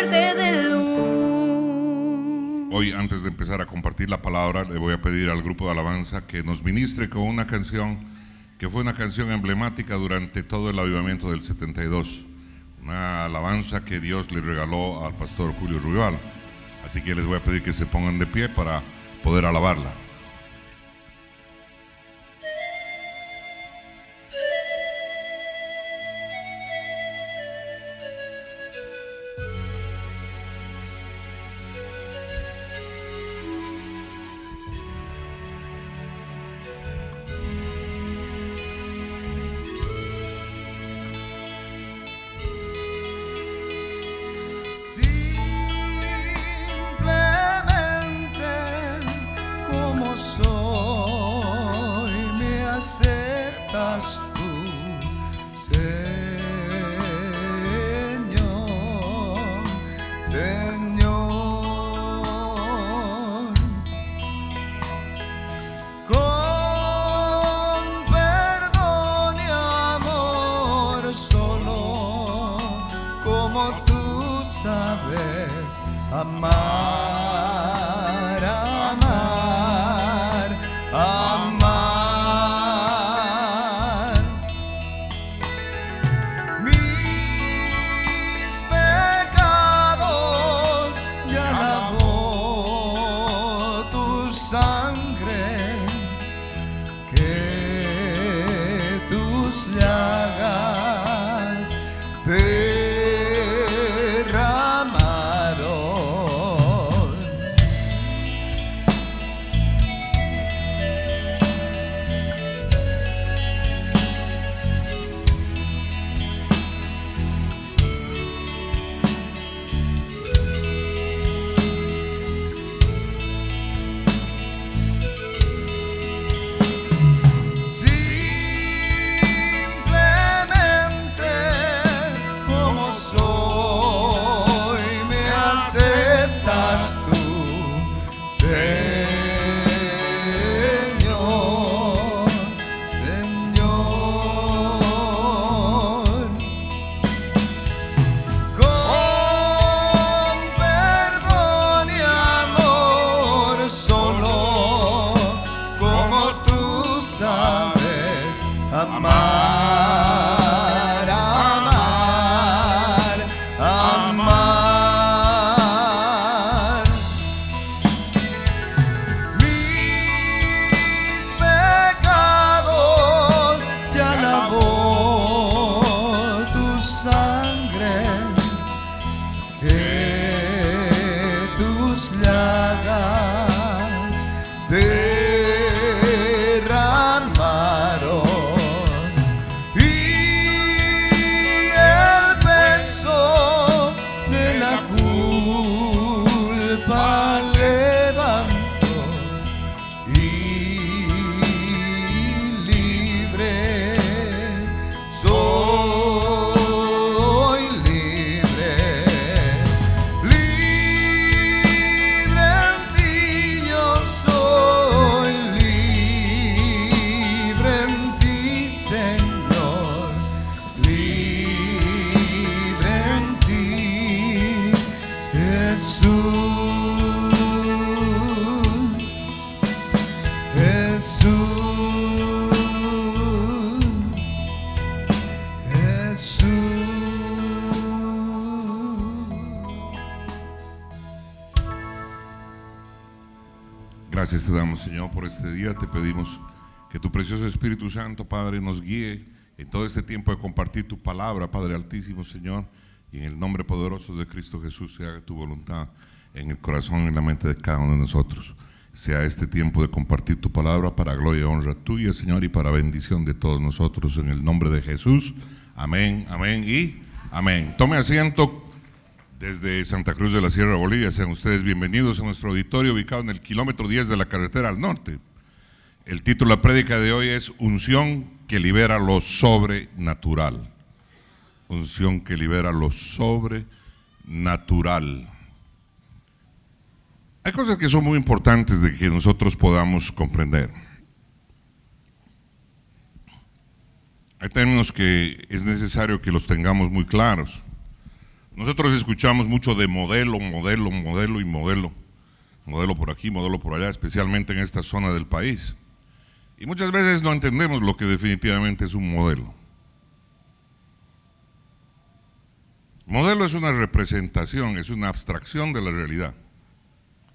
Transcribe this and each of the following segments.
verde de luz. Hoy, antes de empezar a compartir la palabra, le voy a pedir al grupo de alabanza que nos ministre con una canción que fue una canción emblemática durante todo el avivamiento del 72. Una alabanza que Dios le regaló al pastor Julio Ruibal. Así que les voy a pedir que se pongan de pie para poder alabarla. Gracias te damos, Señor, por este día. Te pedimos que tu precioso Espíritu Santo, Padre, nos guíe en todo este tiempo de compartir tu palabra, Padre Altísimo, Señor, y en el nombre poderoso de Cristo Jesús se haga tu voluntad en el corazón y en la mente de cada uno de nosotros. Sea este tiempo de compartir tu palabra para gloria y honra tuya, Señor, y para bendición de todos nosotros, en el nombre de Jesús. Amén, amén y amén. Tome asiento. Desde Santa Cruz de la Sierra, Bolivia, sean ustedes bienvenidos a nuestro auditorio ubicado en el kilómetro 10 de la carretera al norte. El título de la prédica de hoy es Unción que libera lo sobrenatural. Unción que libera lo sobrenatural. Hay cosas que son muy importantes de que nosotros podamos comprender. Hay términos que es necesario que los tengamos muy claros. Nosotros escuchamos mucho de modelo, modelo, modelo y modelo. Modelo por aquí, modelo por allá, especialmente en esta zona del país. Y muchas veces no entendemos lo que definitivamente es un modelo. Modelo es una representación, es una abstracción de la realidad.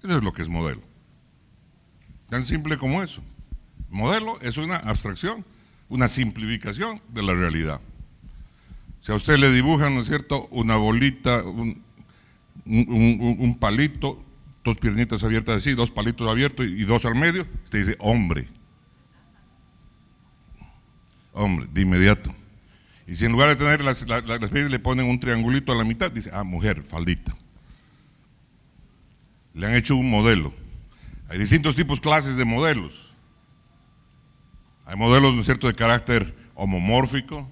Eso es lo que es modelo. Tan simple como eso. Modelo es una abstracción, una simplificación de la realidad. Si a usted le dibujan, ¿no es cierto?, una bolita, un palito, dos piernitas abiertas así, dos palitos abiertos y dos al medio, usted dice hombre. Hombre, de inmediato. Y si en lugar de tener las piernas le ponen un triangulito a la mitad, dice, mujer, faldita. Le han hecho un modelo. Hay distintos tipos, clases de modelos. Hay modelos, ¿no es cierto?, de carácter homomórfico,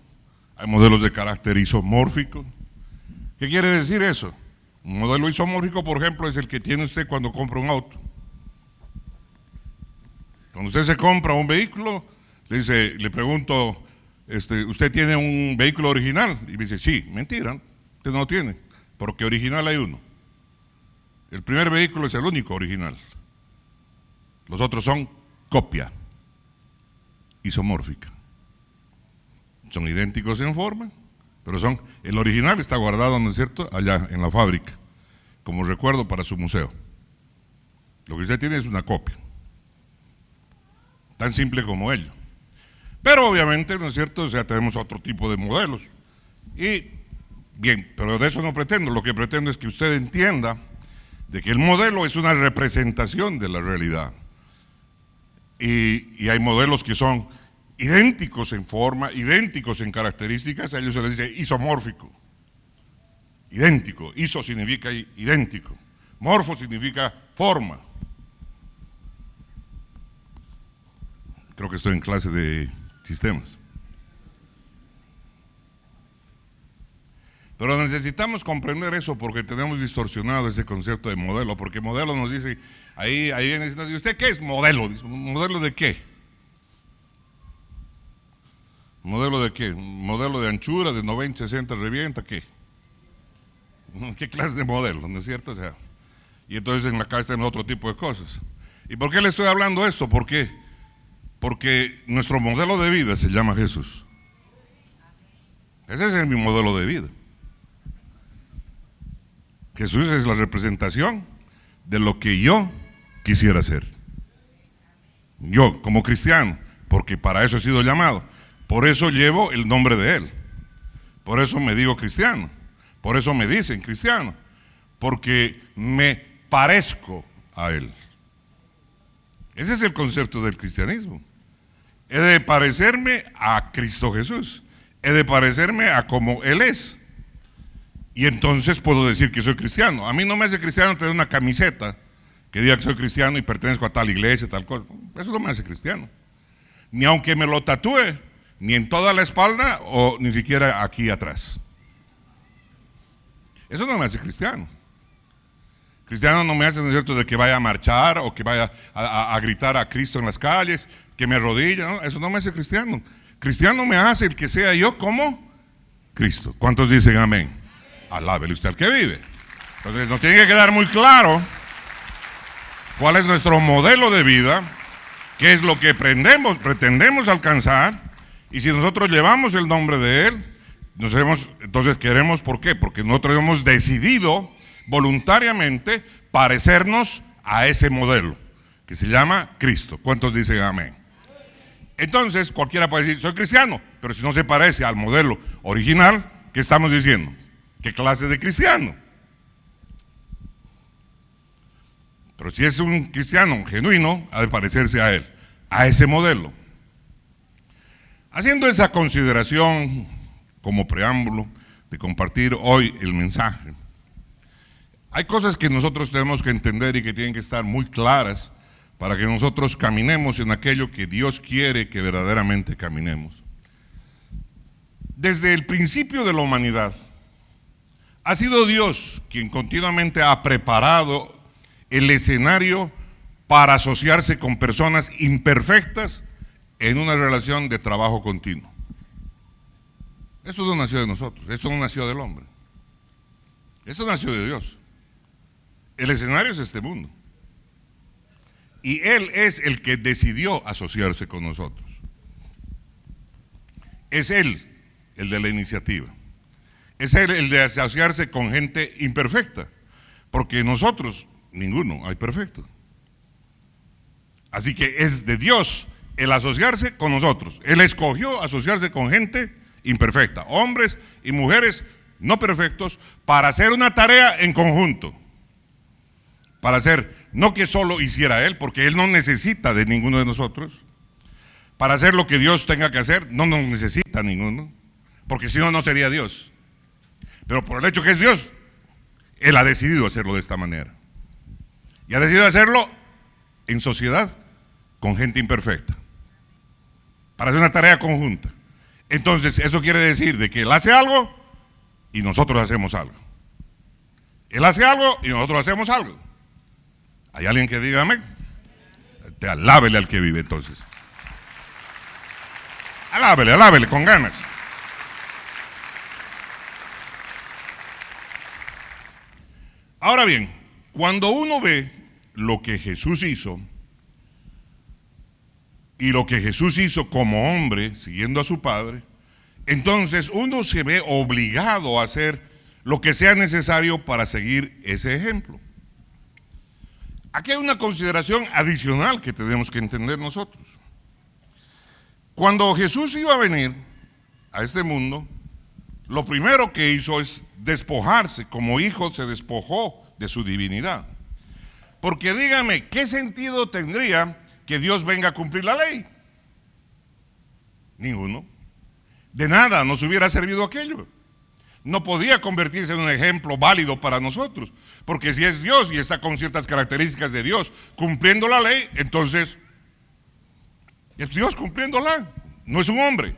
hay modelos de carácter isomórfico. ¿Qué quiere decir eso? Un modelo isomórfico, por ejemplo, es el que tiene usted cuando compra un auto. Cuando usted se compra un vehículo, le pregunto, ¿usted tiene un vehículo original? Y me dice, sí. Mentira, usted no lo tiene, porque original hay uno. El primer vehículo es el único original. Los otros son copia isomórfica. Son idénticos en forma, pero el original está guardado, ¿no es cierto?, allá en la fábrica, como recuerdo para su museo. Lo que usted tiene es una copia, tan simple como ello. Pero obviamente, ¿no es cierto?, o sea, tenemos otro tipo de modelos. Y, bien, pero de eso no pretendo. Lo que pretendo es que usted entienda de que el modelo es una representación de la realidad. Y hay modelos que son idénticos en forma, idénticos en características, a ellos se les dice isomórfico. Idéntico, iso significa idéntico, morfo significa forma. Creo que estoy en clase de sistemas. Pero necesitamos comprender eso porque tenemos distorsionado ese concepto de modelo, porque modelo nos dice, ahí viene diciendo, ¿y usted qué es modelo? Dice, ¿modelo de qué? ¿Modelo de qué? ¿Modelo de anchura, de 90, 60, revienta? ¿Qué? ¿Qué clase de modelo? ¿No es cierto? O sea, y entonces en la cabeza tenemos otro tipo de cosas. ¿Y por qué le estoy hablando esto? ¿Por qué? Porque nuestro modelo de vida se llama Jesús. Ese es mi modelo de vida. Jesús es la representación de lo que yo quisiera ser. Yo, como cristiano, porque para eso he sido llamado. Por eso llevo el nombre de Él. Por eso me digo cristiano. Por eso me dicen cristiano. Porque me parezco a Él. Ese es el concepto del cristianismo. He de parecerme a Cristo Jesús. He de parecerme a como Él es. Y entonces puedo decir que soy cristiano. A mí no me hace cristiano tener una camiseta que diga que soy cristiano y pertenezco a tal iglesia, tal cosa. Eso no me hace cristiano. Ni aunque me lo tatúe, ni en toda la espalda o ni siquiera aquí atrás. Eso no me hace cristiano. Cristiano no me hace, ¿no es cierto?, de que vaya a marchar o que vaya a gritar a Cristo en las calles, que me arrodille, ¿no? Eso no me hace cristiano. Cristiano me hace el que sea yo como Cristo. ¿Cuántos dicen amén? Alábele usted al que vive. Entonces nos tiene que quedar muy claro cuál es nuestro modelo de vida, qué es lo que pretendemos alcanzar, y si nosotros llevamos el nombre de Él, entonces queremos, ¿por qué? Porque nosotros hemos decidido voluntariamente parecernos a ese modelo, que se llama Cristo. ¿Cuántos dicen amén? Entonces cualquiera puede decir, soy cristiano, pero si no se parece al modelo original, ¿qué estamos diciendo? ¿Qué clase de cristiano? Pero si es un cristiano genuino, ha de parecerse a Él, a ese modelo. Haciendo esa consideración como preámbulo de compartir hoy el mensaje, hay cosas que nosotros tenemos que entender y que tienen que estar muy claras para que nosotros caminemos en aquello que Dios quiere que verdaderamente caminemos. Desde el principio de la humanidad, ha sido Dios quien continuamente ha preparado el escenario para asociarse con personas imperfectas en una relación de trabajo continuo. Esto no nació de nosotros, esto no nació del hombre. Esto nació de Dios. El escenario es este mundo. Y Él es el que decidió asociarse con nosotros. Es Él el de la iniciativa. Es Él el de asociarse con gente imperfecta. Porque nosotros, ninguno hay perfecto. Así que es de Dios el asociarse con nosotros. Él escogió asociarse con gente imperfecta, hombres y mujeres no perfectos, para hacer una tarea en conjunto. Para hacer, no que solo hiciera Él, porque Él no necesita de ninguno de nosotros. Para hacer lo que Dios tenga que hacer, no nos necesita ninguno, porque si no, no sería Dios. Pero por el hecho que es Dios, Él ha decidido hacerlo de esta manera. Y ha decidido hacerlo en sociedad con gente imperfecta, para hacer una tarea conjunta. Entonces, eso quiere decir de que Él hace algo y nosotros hacemos algo. Él hace algo y nosotros hacemos algo. ¿Hay alguien que diga amén? Te alábele al que vive entonces. Alábele, alábele con ganas. Ahora bien, cuando uno ve lo que Jesús hizo, y lo que Jesús hizo como hombre, siguiendo a su Padre, entonces uno se ve obligado a hacer lo que sea necesario para seguir ese ejemplo. Aquí hay una consideración adicional que tenemos que entender nosotros. Cuando Jesús iba a venir a este mundo, lo primero que hizo es despojarse. Como hijo se despojó de su divinidad. Porque dígame, ¿qué sentido tendría que Dios venga a cumplir la ley? Ninguno. De nada nos hubiera servido aquello. No podía convertirse en un ejemplo válido para nosotros, porque si es Dios y está con ciertas características de Dios cumpliendo la ley, entonces es Dios cumpliéndola, no es un hombre.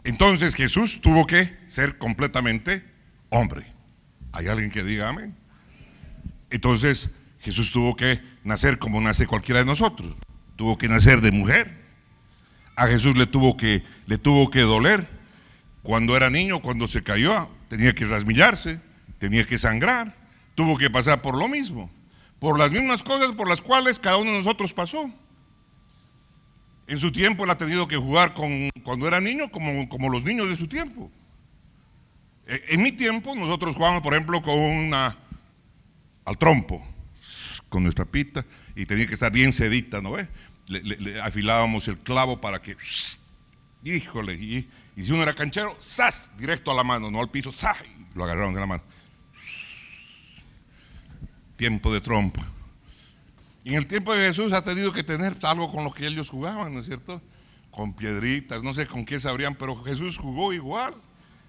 Entonces Jesús tuvo que ser completamente hombre. ¿Hay alguien que diga amén? Entonces Jesús tuvo que nacer como nace cualquiera de nosotros. Tuvo que nacer de mujer. A Jesús le tuvo que doler. Cuando era niño, cuando se cayó, tenía que rasmillarse, tenía que sangrar. Tuvo que pasar por lo mismo, por las mismas cosas por las cuales cada uno de nosotros pasó. En su tiempo él ha tenido que jugar cuando era niño como los niños de su tiempo. En mi tiempo nosotros jugábamos, por ejemplo, al trompo, con nuestra pita, y tenía que estar bien sedita, ¿no ves? Le afilábamos el clavo para que, híjole, y si uno era canchero, ¡zas! Directo a la mano, no al piso, ¡zas! Y lo agarraron de la mano. Tiempo de trompo. Y en el tiempo de Jesús ha tenido que tener algo con lo que ellos jugaban, ¿no es cierto? Con piedritas, no sé con qué sabrían, pero Jesús jugó igual,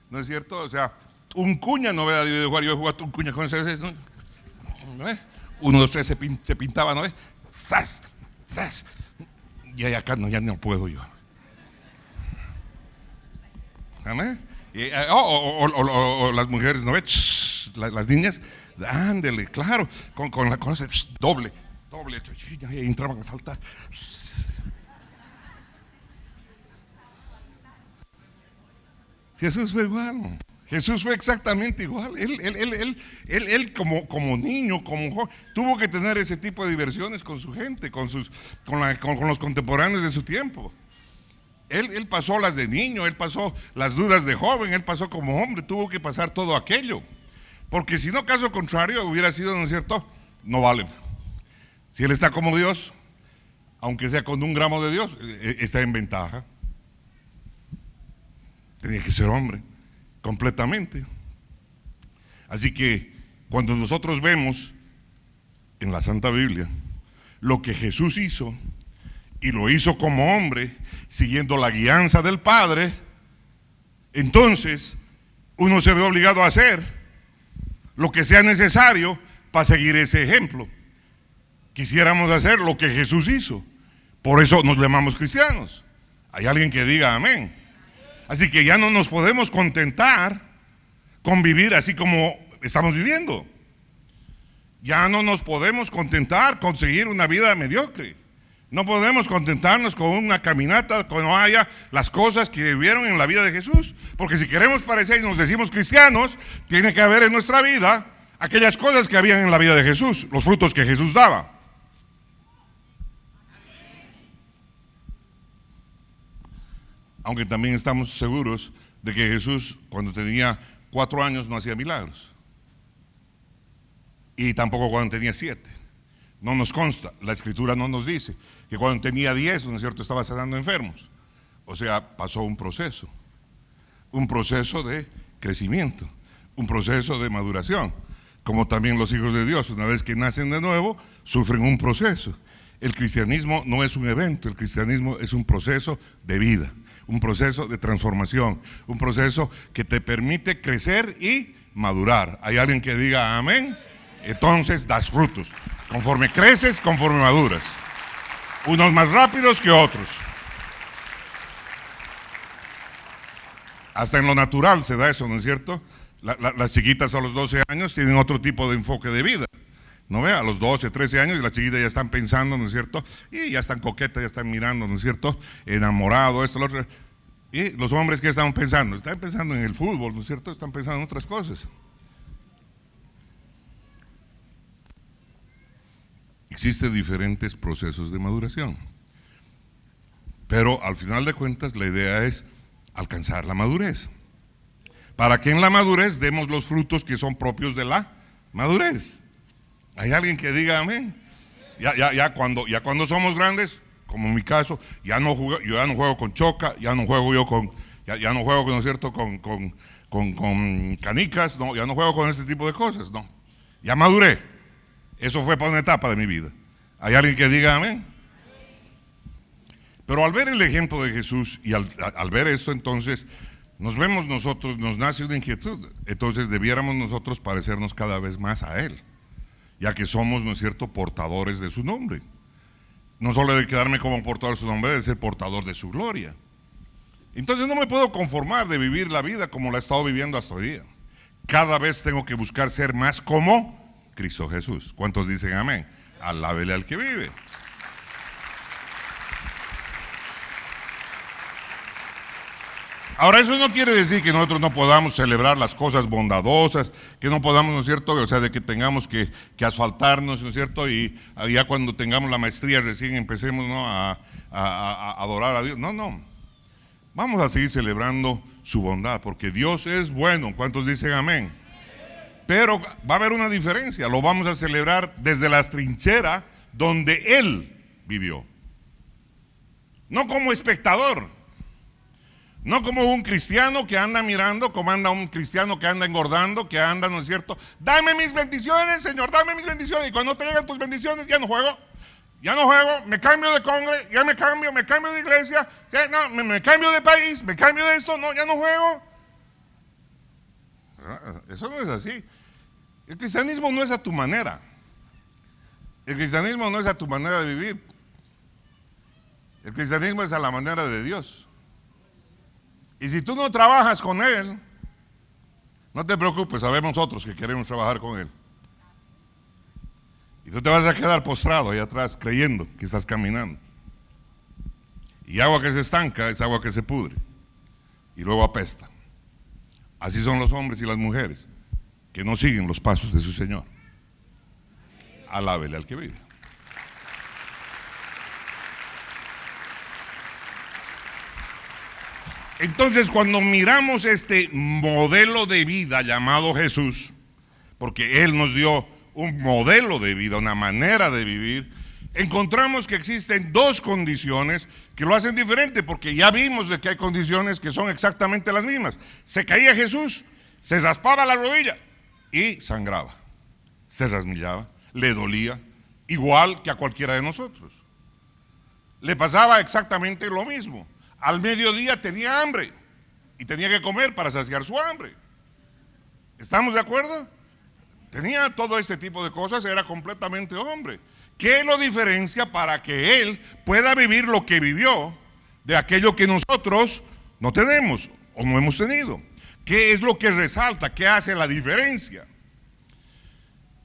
¿no es cierto? O sea, un cuña no había debido jugar, yo he jugado un cuña con ese, ¿no? ¿No ves? 1, 2, 3 se pintaba, ¿no ves? ¡Zas! ¡Zas! Y acá no, ya no puedo yo. ¿Amén? O las mujeres, ¿no ves? Las niñas, ándele, claro, con la cosa doble, y entraban a saltar. Jesús fue igual. Jesús fue exactamente igual. Él como niño, como joven, tuvo que tener ese tipo de diversiones con su gente, con los contemporáneos de su tiempo. Él pasó las de niño, él pasó las dudas de joven, él pasó como hombre, tuvo que pasar todo aquello. Porque si no, caso contrario, hubiera sido, ¿no es cierto? No vale. Si él está como Dios, aunque sea con 1 gramo de Dios, está en ventaja. Tenía que ser hombre, completamente. Así que cuando nosotros vemos en la Santa Biblia lo que Jesús hizo, y lo hizo como hombre, siguiendo la guianza del Padre, entonces uno se ve obligado a hacer lo que sea necesario para seguir ese ejemplo. Quisiéramos hacer lo que Jesús hizo. Por eso nos llamamos cristianos. Hay alguien que diga amén. Así que ya no nos podemos contentar con vivir así como estamos viviendo. Ya no nos podemos contentar con seguir una vida mediocre. No podemos contentarnos con una caminata cuando no haya las cosas que vivieron en la vida de Jesús. Porque si queremos parecer y nos decimos cristianos, tiene que haber en nuestra vida aquellas cosas que habían en la vida de Jesús, los frutos que Jesús daba. Aunque también estamos seguros de que Jesús, cuando tenía 4 años, no hacía milagros. Y tampoco cuando tenía 7. No nos consta, la escritura no nos dice que cuando tenía 10, ¿no es cierto?, estaba sanando enfermos. O sea, pasó un proceso de crecimiento, un proceso de maduración, como también los hijos de Dios, una vez que nacen de nuevo, sufren un proceso. El cristianismo no es un evento, el cristianismo es un proceso de vida, un proceso de transformación, un proceso que te permite crecer y madurar. ¿Hay alguien que diga amén? Entonces das frutos, conforme creces, conforme maduras, unos más rápidos que otros. Hasta en lo natural se da eso, ¿no es cierto? Las chiquitas a los 12 años tienen otro tipo de enfoque de vida. ¿No ve? A los 12, 13 años y las chiquitas ya están pensando, ¿no es cierto? Y ya están coquetas, ya están mirando, ¿no es cierto? Enamorado, esto, lo otro. Y los hombres, ¿qué están pensando? Están pensando en el fútbol, ¿no es cierto? Están pensando en otras cosas. Existen diferentes procesos de maduración. Pero al final de cuentas la idea es alcanzar la madurez. Para que en la madurez demos los frutos que son propios de la madurez. ¿Hay alguien que diga amén? Ya cuando somos grandes, como en mi caso, yo ya no juego con choca, ya no juego ¿no es cierto?, con canicas, no, ya no juego con este tipo de cosas, no. Ya maduré. Eso fue para una etapa de mi vida. ¿Hay alguien que diga amén? Pero al ver el ejemplo de Jesús y al ver esto, entonces nos vemos nosotros, nos nace una inquietud. Entonces debiéramos nosotros parecernos cada vez más a Él, ya que somos, ¿no es cierto?, portadores de su nombre. No solo de quedarme como portador de su nombre, de ser portador de su gloria. Entonces no me puedo conformar de vivir la vida como la he estado viviendo hasta hoy día. Cada vez tengo que buscar ser más como Cristo Jesús. ¿Cuántos dicen amén? Alábele al que vive. Ahora, eso no quiere decir que nosotros no podamos celebrar las cosas bondadosas, que no podamos, ¿no es cierto?, o sea, de que tengamos que asfaltarnos, ¿no es cierto?, y ya cuando tengamos la maestría recién empecemos, ¿no?, a adorar a Dios. No. Vamos a seguir celebrando su bondad, porque Dios es bueno. ¿Cuántos dicen amén? Pero va a haber una diferencia, lo vamos a celebrar desde la trinchera donde Él vivió. No como espectador, no como un cristiano que anda mirando, como anda un cristiano que anda engordando, que anda, ¿no es cierto? Dame mis bendiciones, Señor, dame mis bendiciones. Y cuando te llegan tus bendiciones, ya no juego, me cambio de congre, ya me cambio de iglesia, ya, no, me cambio de país, me cambio de esto, no, ya no juego. Eso no es así. El cristianismo no es a tu manera. El cristianismo no es a tu manera de vivir. El cristianismo es a la manera de Dios. Y si tú no trabajas con Él, no te preocupes, sabemos otros que queremos trabajar con Él. Y tú te vas a quedar postrado ahí atrás creyendo que estás caminando. Y agua que se estanca es agua que se pudre y luego apesta. Así son los hombres y las mujeres que no siguen los pasos de su Señor. Alábele al que vive. Entonces, cuando miramos este modelo de vida llamado Jesús, porque Él nos dio un modelo de vida, una manera de vivir, encontramos que existen dos condiciones que lo hacen diferente, porque ya vimos de que hay condiciones que son exactamente las mismas. Se caía Jesús, se raspaba la rodilla y sangraba, se rasmillaba, le dolía, igual que a cualquiera de nosotros. Le pasaba exactamente lo mismo. Al mediodía tenía hambre y tenía que comer para saciar su hambre. ¿Estamos de acuerdo? Tenía todo este tipo de cosas, era completamente hombre. ¿Qué lo diferencia para que él pueda vivir lo que vivió de aquello que nosotros no tenemos o no hemos tenido? ¿Qué es lo que resalta? ¿Qué hace la diferencia?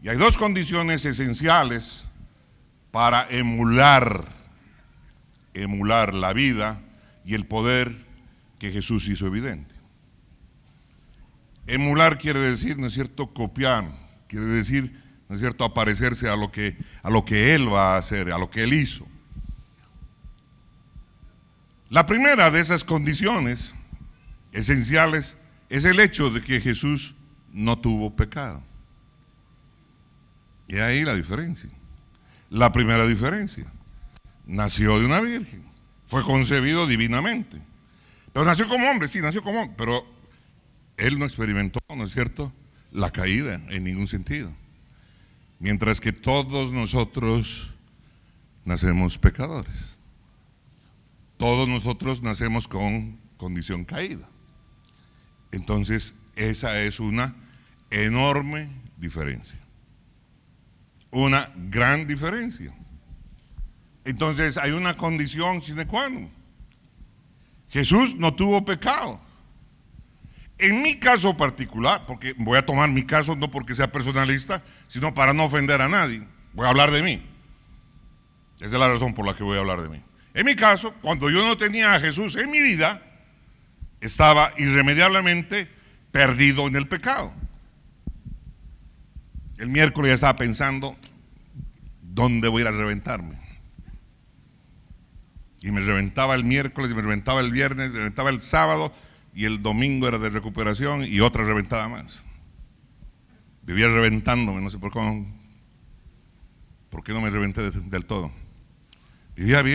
Y hay dos condiciones esenciales para emular la vida y el poder que Jesús hizo evidente. Emular quiere decir, ¿no es cierto?, copiar, quiere decir, ¿no es cierto?, aparecerse a lo que Él va a hacer, a lo que Él hizo. La primera de esas condiciones esenciales es el hecho de que Jesús no tuvo pecado. Y ahí la diferencia. La primera diferencia: nació de una virgen, fue concebido divinamente, pero nació como hombre, sí, nació como hombre, pero Él no experimentó, ¿no es cierto?, la caída en ningún sentido. Mientras que todos nosotros nacemos pecadores. Todos nosotros nacemos con condición caída. Entonces, esa es una enorme diferencia. Una gran diferencia. Entonces, hay una condición sine qua non. Jesús no tuvo pecado. En mi caso particular, porque voy a tomar mi caso no porque sea personalista, sino para no ofender a nadie. Voy a hablar de mí. Esa es la razón por la que voy a hablar de mí. En mi caso, cuando yo no tenía a Jesús en mi vida, estaba irremediablemente perdido en el pecado. El miércoles ya estaba pensando, ¿dónde voy a ir a reventarme? Y me reventaba el miércoles, y me reventaba el viernes, me reventaba el sábado, y el domingo era de recuperación y otra reventada más. Vivía reventándome, no sé por qué no me reventé del todo. Vivía en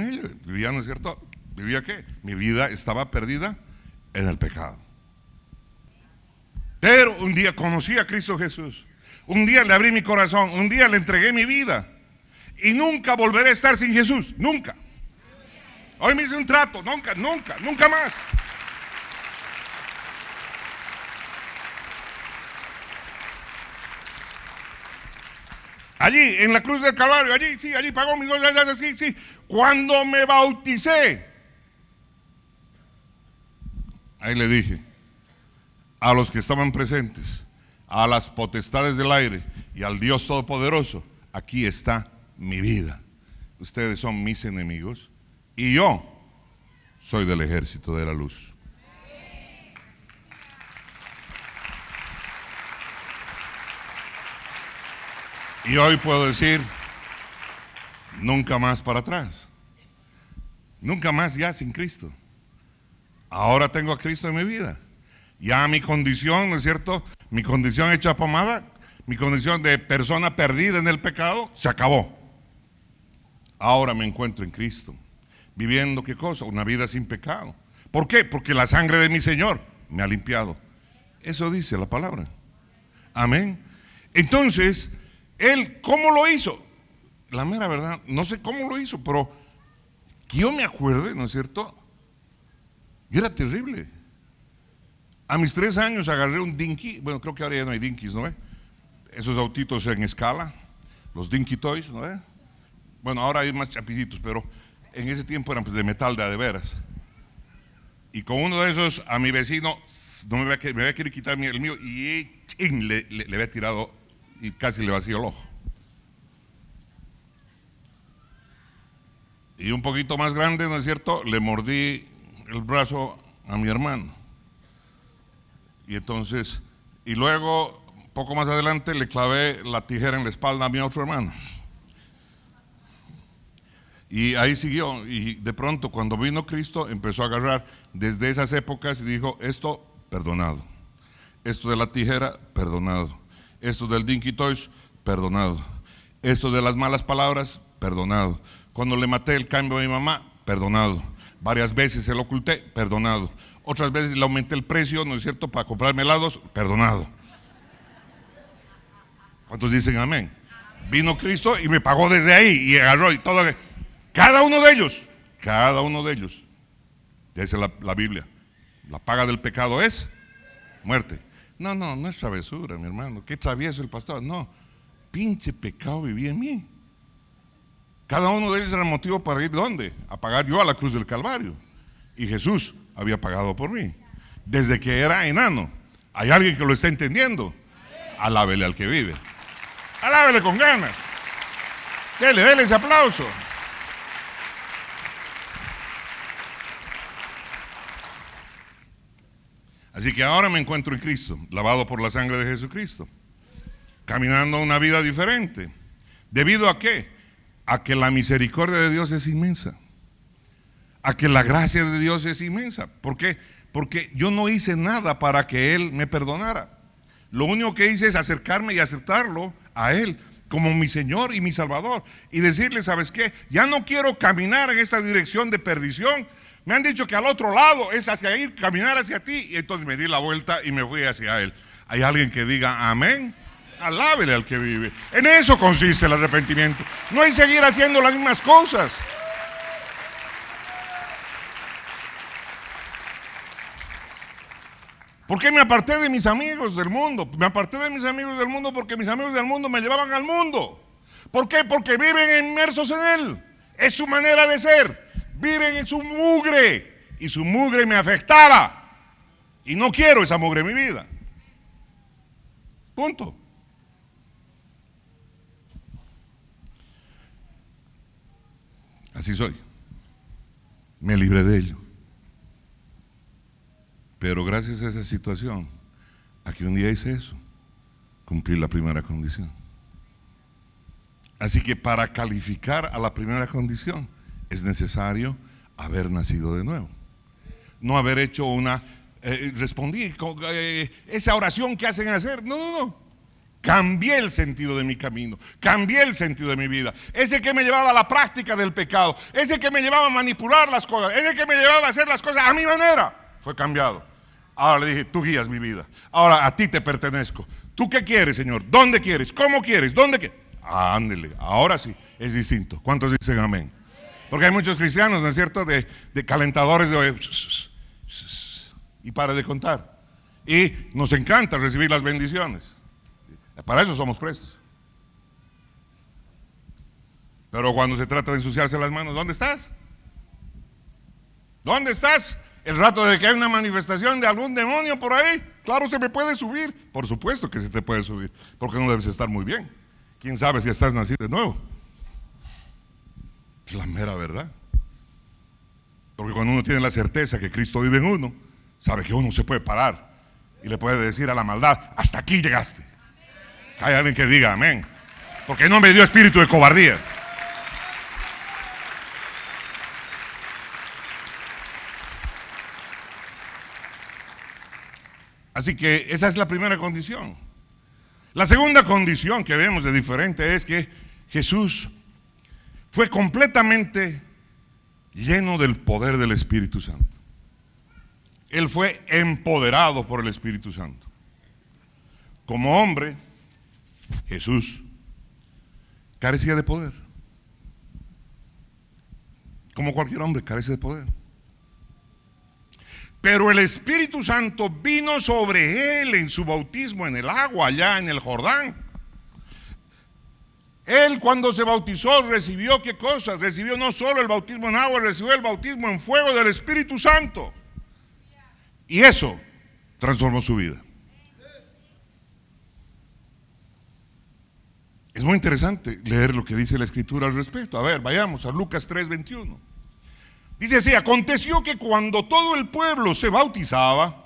ello, vivía, ¿no es cierto? ¿Vivía qué? Mi vida estaba perdida en el pecado. Pero un día conocí a Cristo Jesús, un día le abrí mi corazón, un día le entregué mi vida, y nunca volveré a estar sin Jesús, nunca. Hoy me hice un trato, nunca más. Allí, en la cruz del Calvario, allí pagó mi deuda, sí. Cuando me bauticé, ahí le dije a los que estaban presentes, a las potestades del aire y al Dios Todopoderoso: aquí está mi vida. Ustedes son mis enemigos y yo soy del ejército de la luz. Y hoy puedo decir, nunca más para atrás. Nunca más ya sin Cristo. Ahora tengo a Cristo en mi vida. Ya mi condición, ¿no es cierto?, mi condición hecha pomada, mi condición de persona perdida en el pecado, se acabó. Ahora me encuentro en Cristo, viviendo, ¿qué cosa? Una vida sin pecado. ¿Por qué? Porque la sangre de mi Señor me ha limpiado. Eso dice la palabra. Amén. Entonces, Él, ¿cómo lo hizo? La mera verdad, no sé cómo lo hizo, pero que yo me acuerde, ¿no es cierto?, yo era terrible. A mis 3 años agarré un Dinky. Bueno, creo que ahora ya no hay Dinkies, ¿no? Esos autitos en escala, los Dinky Toys, ¿no? Bueno, ahora hay más chapicitos, pero en ese tiempo eran pues de metal de veras. Y con uno de esos a mi vecino, me había querido quitar el mío, y ¡ching!, le había tirado y casi le vació el ojo. Y un poquito más grande, ¿no es cierto?, le mordí el brazo a mi hermano. Y entonces, y luego, poco más adelante, le clavé la tijera en la espalda a mi otro hermano. Y ahí siguió, y de pronto cuando vino Cristo empezó a agarrar desde esas épocas y dijo: esto, perdonado. Esto de la tijera, perdonado. Esto del Dinky Toys, perdonado. Esto de las malas palabras, perdonado. Cuando le maté el cambio a mi mamá, perdonado. Varias veces se lo oculté, perdonado. Otras veces le aumenté el precio, ¿no es cierto?, para comprarme helados, perdonado. ¿Cuántos dicen amén? Vino Cristo y me pagó desde ahí, y agarró y todo. Cada uno de ellos, dice la Biblia, la paga del pecado es muerte. No es travesura, mi hermano. Qué travieso el pastor. No, pinche pecado vivía en mí. Cada uno de ellos era motivo para ir, ¿dónde? A pagar yo a la cruz del Calvario. Y Jesús había pagado por mí desde que era enano. ¿Hay alguien que lo está entendiendo? Alábele al que vive. Alábele con ganas. Dele ese aplauso. Así que ahora me encuentro en Cristo, lavado por la sangre de Jesucristo. caminando una vida diferente. ¿Debido a qué? A que la misericordia de Dios es inmensa, a que la gracia de Dios es inmensa. ¿Por qué? Porque yo no hice nada para que Él me perdonara. Lo único que hice es acercarme y aceptarlo a Él como mi Señor y mi Salvador, y decirle, ¿sabes qué? Ya no quiero caminar en esta dirección de perdición. Me han dicho que al otro lado es hacia ir, caminar hacia ti, y entonces me di la vuelta y me fui hacia Él. ¿Hay alguien que diga amén? Alábele al que vive. En eso consiste el arrepentimiento. No hay seguir haciendo las mismas cosas. ¿Por qué me aparté de mis amigos del mundo? Me aparté de mis amigos del mundo porque mis amigos del mundo me llevaban al mundo. ¿Por qué? Porque viven inmersos en él. Es su manera de ser. Viven en su mugre. Y su mugre me afectaba. Y no quiero esa mugre en mi vida. Punto. Así soy. Me libré de ello. Pero gracias a esa situación, a que un día hice eso, cumplí la primera condición. Así que para calificar a la primera condición es necesario haber nacido de nuevo. No haber hecho respondí con esa oración que hacen hacer. No. Cambié el sentido de mi camino, cambié el sentido de mi vida. Ese que me llevaba a la práctica del pecado, ese que me llevaba a manipular las cosas, ese que me llevaba a hacer las cosas a mi manera, fue cambiado. Ahora le dije, tú guías mi vida. Ahora a ti te pertenezco. ¿Tú qué quieres, Señor? ¿Dónde quieres? ¿Cómo quieres? ¿Dónde quieres? Ándele, ahora sí, es distinto. ¿Cuántos dicen amén? Porque hay muchos cristianos, ¿no es cierto?, de calentadores de y para de contar. Y nos encanta recibir las bendiciones. Para eso somos prestos. Pero cuando se trata de ensuciarse las manos, ¿dónde estás? ¿Dónde estás? El rato de que hay una manifestación de algún demonio por ahí, claro, se me puede subir. Por supuesto que se te puede subir, porque no debes estar muy bien. ¿Quién sabe si estás nacido de nuevo? Es la mera verdad. Porque cuando uno tiene la certeza que Cristo vive en uno, sabe que uno se puede parar y le puede decir a la maldad, hasta aquí llegaste. Hay alguien que diga amén. Porque no me dio espíritu de cobardía. Así que esa es la primera condición. La segunda condición que vemos de diferente es que Jesús fue completamente lleno del poder del Espíritu Santo. Él fue empoderado por el Espíritu Santo. Como hombre, Jesús carecía de poder. Como cualquier hombre carece de poder. Pero el Espíritu Santo vino sobre él en su bautismo en el agua, allá en el Jordán. Él cuando se bautizó recibió ¿qué cosas? Recibió no solo el bautismo en agua, recibió el bautismo en fuego del Espíritu Santo. Y eso transformó su vida. Es muy interesante leer lo que dice la Escritura al respecto. A ver, vayamos a Lucas 3:21. Dice así: aconteció que cuando todo el pueblo se bautizaba,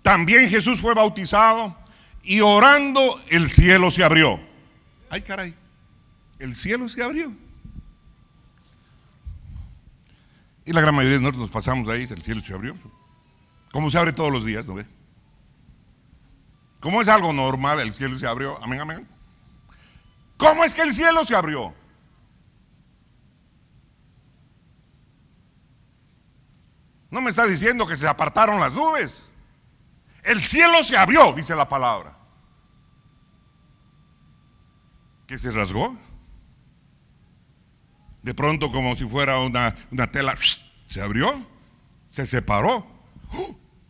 también Jesús fue bautizado, y orando el cielo se abrió. Ay, caray, el cielo se abrió. Y la gran mayoría de nosotros nos pasamos ahí, el cielo se abrió. Como se abre todos los días, ¿no ve? Como es algo normal, el cielo se abrió. Amén, amén. ¿Cómo es que el cielo se abrió? No me está diciendo que se apartaron las nubes. El cielo se abrió, dice la palabra. ¿Que se rasgó? De pronto, como si fuera una tela, se abrió, se separó,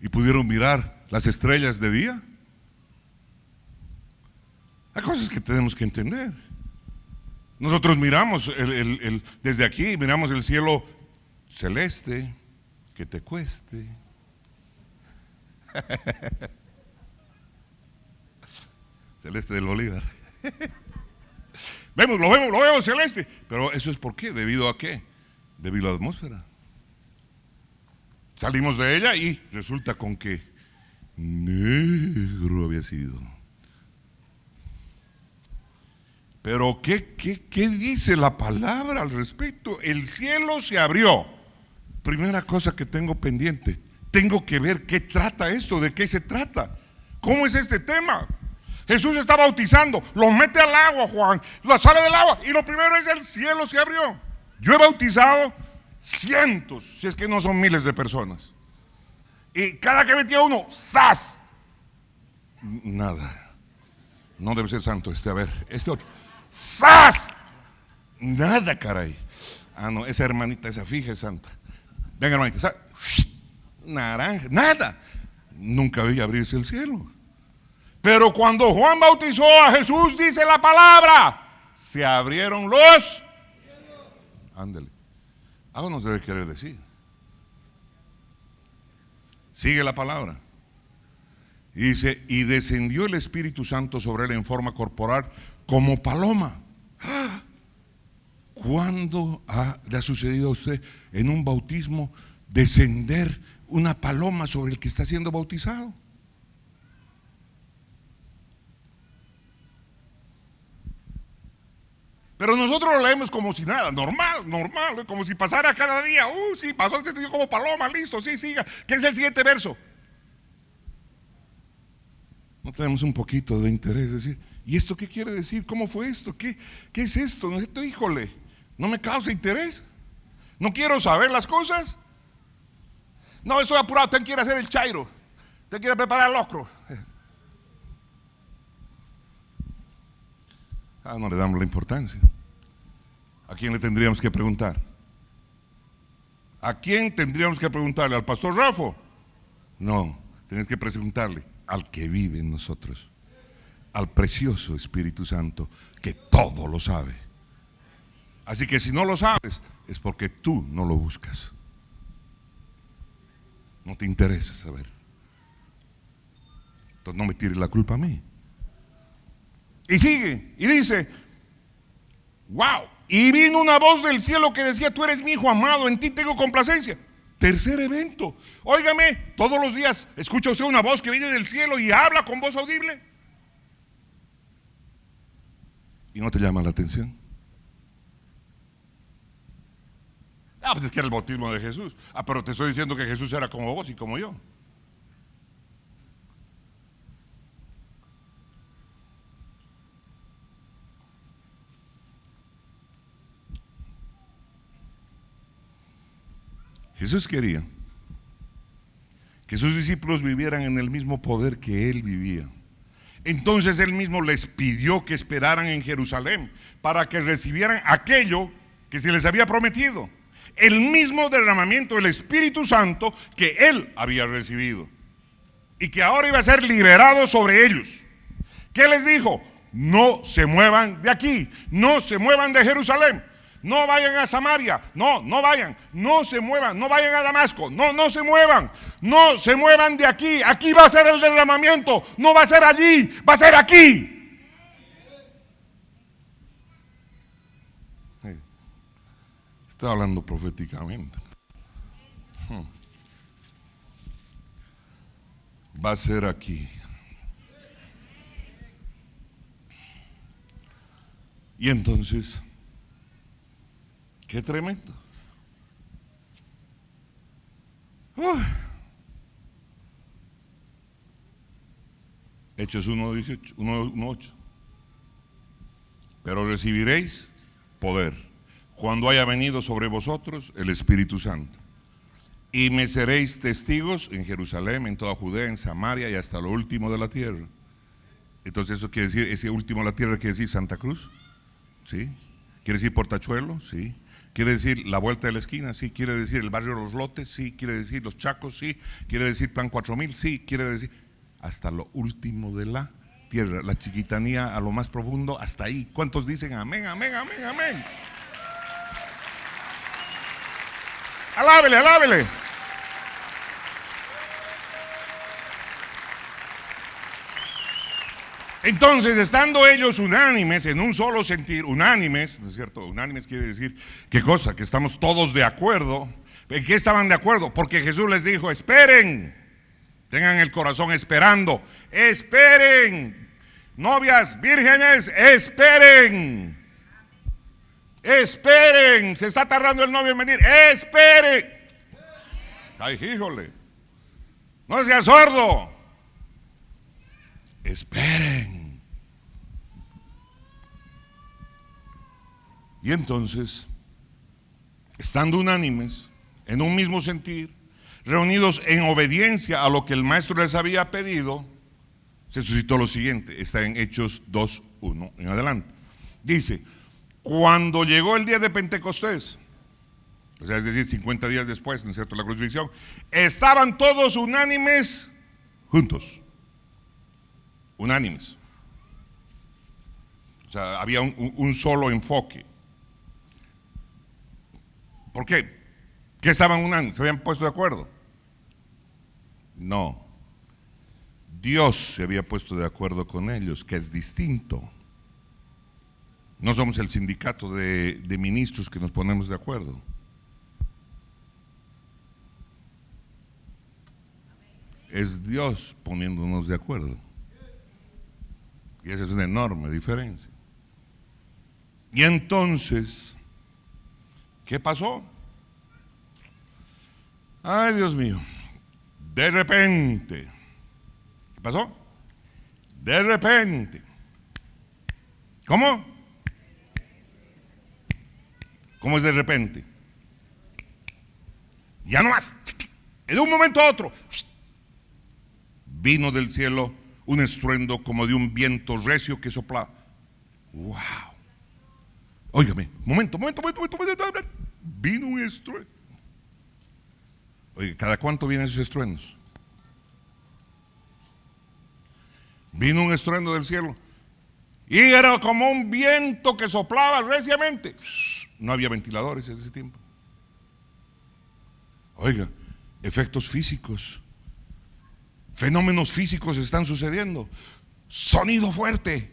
y pudieron mirar las estrellas de día. Hay cosas que tenemos que entender. Nosotros miramos desde aquí, miramos el cielo celeste, que te cueste. Celeste del Bolívar. Lo vemos celeste. Pero eso es ¿por qué? ¿Debido a qué? Debido a la atmósfera. Salimos de ella y resulta con que negro había sido. Pero ¿qué dice la palabra al respecto? El cielo se abrió. Primera cosa que tengo pendiente, tengo que ver qué trata esto, de qué se trata, cómo es este tema. Jesús está bautizando, lo mete al agua, Juan, lo sale del agua y lo primero es el cielo se abrió. Yo he bautizado cientos, si es que no son miles de personas, y cada que metía uno, ¡zas! Nada. No debe ser santo este, a ver, este otro, ¡zas! Nada, caray. Ah, no, esa hermanita, esa fija es santa. Venga, hermanita, naranja, nada. Nunca vi abrirse el cielo. Pero cuando Juan bautizó a Jesús, dice la palabra, se abrieron los. Ándale. Algo nos debe querer decir. Sigue la palabra. Y dice, y descendió el Espíritu Santo sobre él en forma corporal como paloma. ¡Ah! ¿Cuándo le ha sucedido a usted en un bautismo descender una paloma sobre el que está siendo bautizado? Pero nosotros lo leemos como si nada, normal, como si pasara cada día. Sí, pasó este día como paloma, listo, sí, siga. ¿Qué es el siguiente verso? No tenemos un poquito de interés, decir, ¿y esto qué quiere decir? ¿Cómo fue esto? ¿Qué es esto? Híjole, no me causa interés. No quiero saber las cosas. No, estoy apurado, tengo que ir a hacer el chairo, tengo que ir a preparar el locro. No le damos la importancia. ¿A quién le tendríamos que preguntar? ¿A quién tendríamos que preguntarle? ¿Al pastor Rafa? No, tienes que preguntarle al que vive en nosotros, al precioso Espíritu Santo, que todo lo sabe. Así que si no lo sabes, es porque tú no lo buscas. No te interesa saber. Entonces no me tires la culpa a mí. Y sigue, y dice, wow, y vino una voz del cielo que decía, tú eres mi hijo amado, en ti tengo complacencia. Tercer evento, óigame, todos los días escucha usted una voz que viene del cielo y habla con voz audible. ¿Y no te llama la atención? Pues es que era el bautismo de Jesús. Pero te estoy diciendo que Jesús era como vos y como yo. Jesús quería que sus discípulos vivieran en el mismo poder que Él vivía. Entonces Él mismo les pidió que esperaran en Jerusalén para que recibieran aquello que se les había prometido, el mismo derramamiento del Espíritu Santo que Él había recibido y que ahora iba a ser liberado sobre ellos. ¿Qué les dijo? No se muevan de aquí, no se muevan de Jerusalén. No vayan a Samaria, no vayan, no se muevan, no vayan a Damasco, no se muevan, no se muevan de aquí. Aquí va a ser el derramamiento, no va a ser allí, va a ser aquí. Está hablando proféticamente. Va a ser aquí. Y entonces, qué tremendo. Hechos 1:18, 1:8. Pero recibiréis poder cuando haya venido sobre vosotros el Espíritu Santo. Y me seréis testigos en Jerusalén, en toda Judea, en Samaria y hasta lo último de la tierra. Entonces eso quiere decir, ese último de la tierra quiere decir Santa Cruz, ¿sí? Quiere decir Portachuelo, sí. Quiere decir la vuelta de la esquina, sí. Quiere decir el barrio de Los Lotes, sí. Quiere decir Los Chacos, sí. Quiere decir Plan 4000, sí. Quiere decir hasta lo último de la tierra, la chiquitanía a lo más profundo, hasta ahí. ¿Cuántos dicen amén, amén, amén, amén? Alábele, alábele. Entonces, estando ellos unánimes, en un solo sentir, unánimes, ¿no es cierto? Unánimes quiere decir, ¿qué cosa? Que estamos todos de acuerdo. ¿En qué estaban de acuerdo? Porque Jesús les dijo, esperen, tengan el corazón esperando, esperen. Novias, vírgenes, esperen. Esperen. Se está tardando el novio en venir. Esperen. Ay, híjole. No sea sordo. Esperen. Y entonces, estando unánimes, en un mismo sentir, reunidos en obediencia a lo que el maestro les había pedido, se suscitó lo siguiente. Está en Hechos 2:1 en adelante. Dice: cuando llegó el día de Pentecostés, o sea, es decir, 50 días después, ¿no es cierto?, la crucifixión, estaban todos unánimes juntos. Unánimes. O sea, había un solo enfoque. ¿Por qué? ¿Qué estaban unánimes? ¿Se habían puesto de acuerdo? No. Dios se había puesto de acuerdo con ellos, que es distinto. No somos el sindicato de ministros que nos ponemos de acuerdo. Es Dios poniéndonos de acuerdo. Y esa es una enorme diferencia. Y entonces, ¿qué pasó? Ay, Dios mío. De repente, ¿qué pasó? De repente. ¿Cómo? ¿Cómo es de repente? Ya no más. De un momento a otro, vino del cielo un estruendo como de un viento recio que soplaba. ¡Wow! Óigame, momento. Vino un estruendo. Oiga, ¿cada cuánto vienen esos estruendos? Vino un estruendo del cielo y era como un viento que soplaba reciamente. No había ventiladores en ese tiempo. Oiga, efectos físicos, fenómenos físicos están sucediendo. Sonido fuerte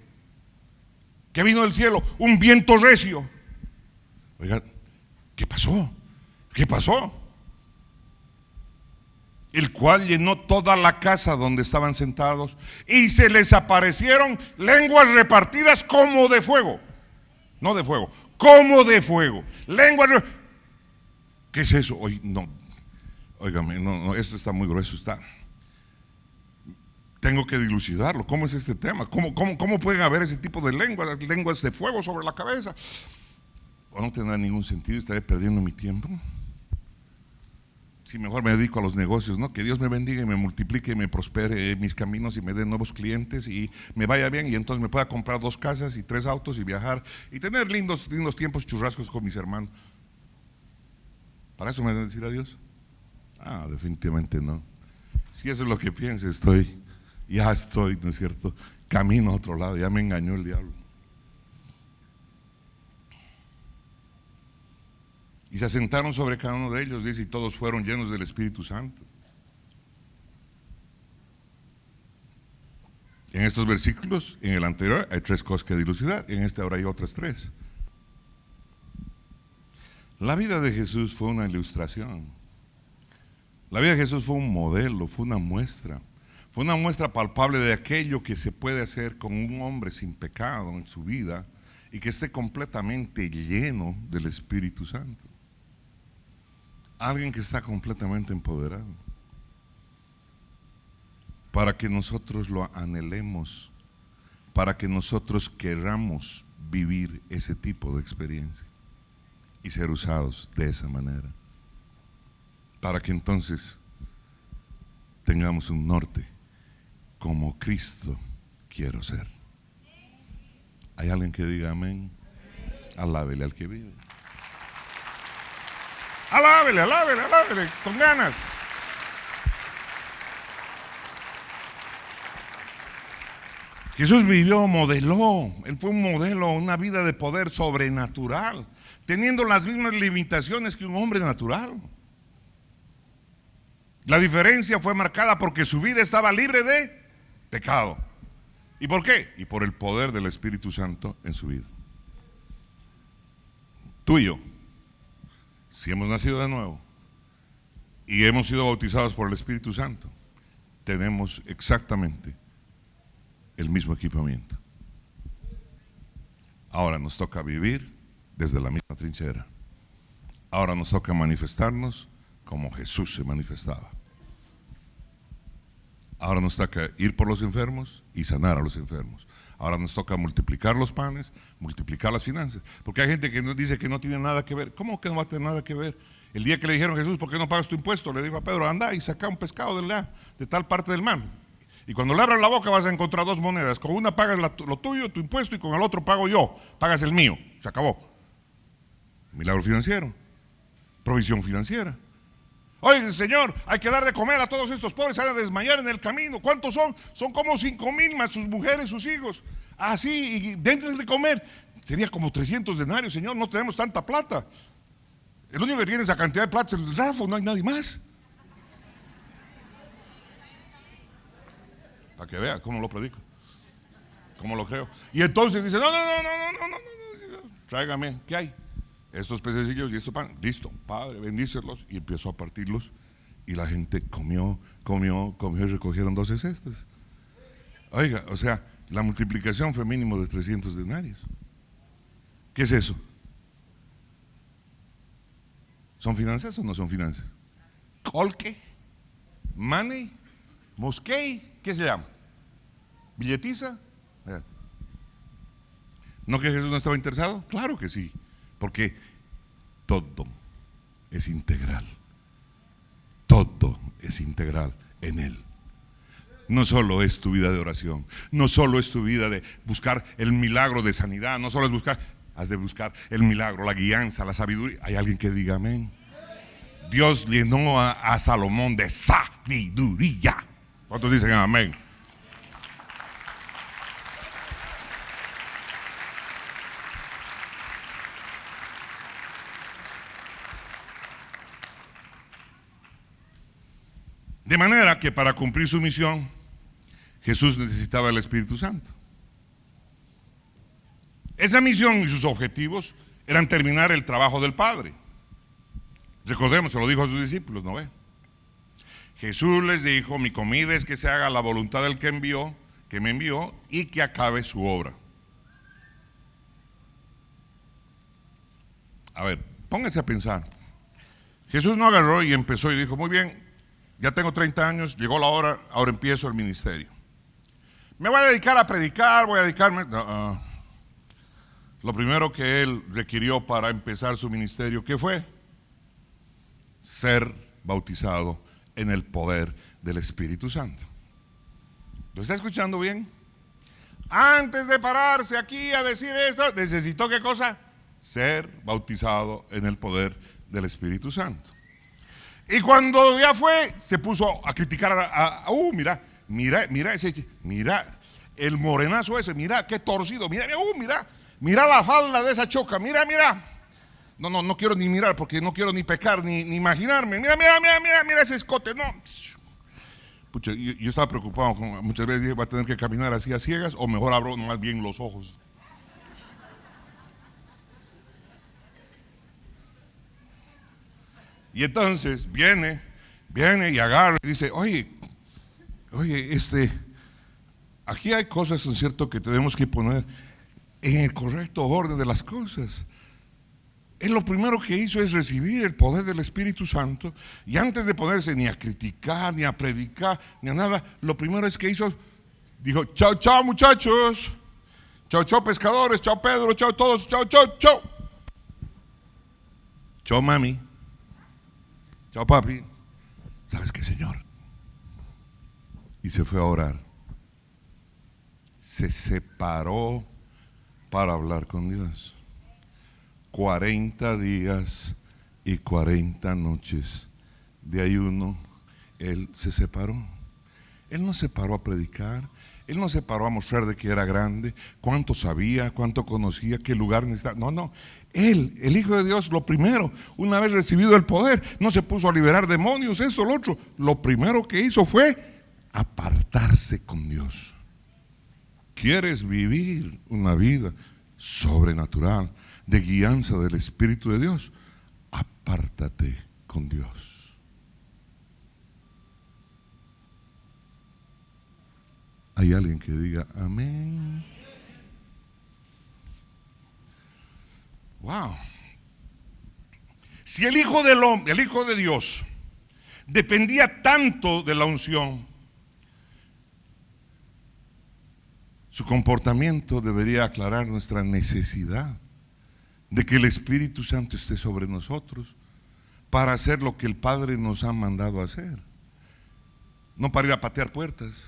que vino del cielo, un viento recio. Oiga, ¿qué pasó? ¿Qué pasó? El cual llenó toda la casa donde estaban sentados, y se les aparecieron lenguas repartidas como de fuego. No de fuego, como de fuego. Lenguas. ¿Qué es eso? No, óigame, no, esto está muy grueso, tengo que dilucidarlo. ¿Cómo es este tema? ¿Cómo pueden haber ese tipo de lenguas de fuego sobre la cabeza? No tendrá ningún sentido, estaré perdiendo mi tiempo. Si mejor me dedico a los negocios, ¿no? Que Dios me bendiga y me multiplique y me prospere mis caminos y me dé nuevos clientes y me vaya bien, y entonces me pueda comprar 2 casas y 3 autos y viajar y tener lindos tiempos churrascos con mis hermanos. ¿Para eso me deben decir a Dios? Definitivamente no. Si eso es lo que pienso, ya estoy, ¿no es cierto? Camino a otro lado, ya me engañó el diablo. Y se asentaron sobre cada uno de ellos, dice, y todos fueron llenos del Espíritu Santo. En estos versículos, en el anterior, hay 3 cosas que dilucidar, en este ahora hay otras 3. La vida de Jesús fue una ilustración. La vida de Jesús fue un modelo, fue una muestra. Fue una muestra palpable de aquello que se puede hacer con un hombre sin pecado en su vida y que esté completamente lleno del Espíritu Santo. Alguien que está completamente empoderado, para que nosotros lo anhelemos, para que nosotros queramos vivir ese tipo de experiencia y ser usados de esa manera, para que entonces tengamos un norte como Cristo quiero ser. ¿Hay alguien que diga amén? Alábele al que vive. Alábele, con ganas. Jesús modeló, Él fue un modelo, una vida de poder sobrenatural, teniendo las mismas limitaciones que un hombre natural. La diferencia fue marcada porque su vida estaba libre de pecado. ¿Y por qué? Y por el poder del Espíritu Santo en su vida. Tú y yo, si hemos nacido de nuevo y hemos sido bautizados por el Espíritu Santo, tenemos exactamente el mismo equipamiento. Ahora nos toca vivir desde la misma trinchera. Ahora nos toca manifestarnos como Jesús se manifestaba. Ahora nos toca ir por los enfermos y sanar a los enfermos. Ahora nos toca multiplicar los panes, multiplicar las finanzas. Porque hay gente que nos dice que no tiene nada que ver. ¿Cómo que no va a tener nada que ver? El día que le dijeron a Jesús, ¿por qué no pagas tu impuesto? Le dijo a Pedro, anda y saca un pescado de tal parte del mar. Y cuando le abras la boca vas a encontrar 2 monedas. Con una pagas lo tuyo, tu impuesto, y con el otro pago yo. Pagas el mío. Se acabó. Milagro financiero. Provisión financiera. Oye, Señor, hay que dar de comer a todos estos pobres, se van a desmayar en el camino. ¿Cuántos son? Son como 5,000 más sus mujeres, sus hijos. Así, y denles de comer. Sería como 300 denarios, Señor, no tenemos tanta plata. El único que tiene esa cantidad de plata es el Rafa, no hay nadie más. Para que vea cómo lo predico, cómo lo creo. Y entonces dice, no, tráigame, ¿qué hay? Estos pececillos y estos pan, listo, Padre, bendícelos. Y empezó a partirlos y la gente comió y recogieron 12 cestas. Oiga, o sea, la multiplicación fue mínimo de 300 denarios. ¿Qué es eso? ¿Son finanzas o no son finanzas? ¿Colque? ¿Money? ¿Mosquey? ¿Qué se llama? ¿Billetiza? ¿No que Jesús no estaba interesado? Claro que sí. Porque todo es integral. Todo es integral en Él. No solo es tu vida de oración, no solo es tu vida de buscar el milagro de sanidad, no solo es buscar, has de buscar el milagro, la guianza, la sabiduría. ¿Hay alguien que diga amén? Dios llenó a Salomón de sabiduría. ¿Cuántos dicen amén? De manera que para cumplir su misión, Jesús necesitaba el Espíritu Santo. Esa misión y sus objetivos eran terminar el trabajo del Padre. Recordemos, se lo dijo a sus discípulos, ¿no ve? Jesús les dijo, mi comida es que se haga la voluntad del que me envió y que acabe su obra. A ver, póngase a pensar. Jesús no agarró y empezó y dijo, muy bien, ya tengo 30 años, llegó la hora, ahora empiezo el ministerio. Me voy a dedicar a predicar, voy a dedicarme... Lo primero que él requirió para empezar su ministerio, ¿qué fue? Ser bautizado en el poder del Espíritu Santo. ¿Lo está escuchando bien? Antes de pararse aquí a decir esto, necesitó ¿qué cosa? Ser bautizado en el poder del Espíritu Santo. Y cuando ya fue, se puso a criticar mira el morenazo ese, mira qué torcido, mira la falda de esa choca, mira. No quiero ni mirar porque no quiero ni pecar ni imaginarme. Mira ese escote, no. Pucha, yo estaba preocupado, muchas veces dije, va a tener que caminar así a ciegas o mejor abro más bien los ojos. Y entonces viene y agarra y dice, oye, aquí hay cosas, ¿no es cierto?, que tenemos que poner en el correcto orden de las cosas. Él lo primero que hizo es recibir el poder del Espíritu Santo y antes de ponerse ni a criticar, ni a predicar, ni a nada, lo primero es que hizo, dijo, chao muchachos, chao pescadores, chao Pedro, chao todos, chao. Chao mami. Chao papi, ¿sabes qué, Señor? Y se fue a orar. Se separó para hablar con Dios. 40 días y 40 noches de ayuno, él se separó. Él no se paró a predicar, él no se paró a mostrar de que era grande, cuánto sabía, cuánto conocía, qué lugar necesitaba. No. Él, el Hijo de Dios, lo primero, una vez recibido el poder, no se puso a liberar demonios, eso, lo otro. Lo primero que hizo fue apartarse con Dios. ¿Quieres vivir una vida sobrenatural, de guianza del Espíritu de Dios? Apártate con Dios. Hay alguien que diga amén. Wow. Si el Hijo del Hombre, el Hijo de Dios, dependía tanto de la unción, su comportamiento debería aclarar nuestra necesidad de que el Espíritu Santo esté sobre nosotros para hacer lo que el Padre nos ha mandado hacer. No para ir a patear puertas,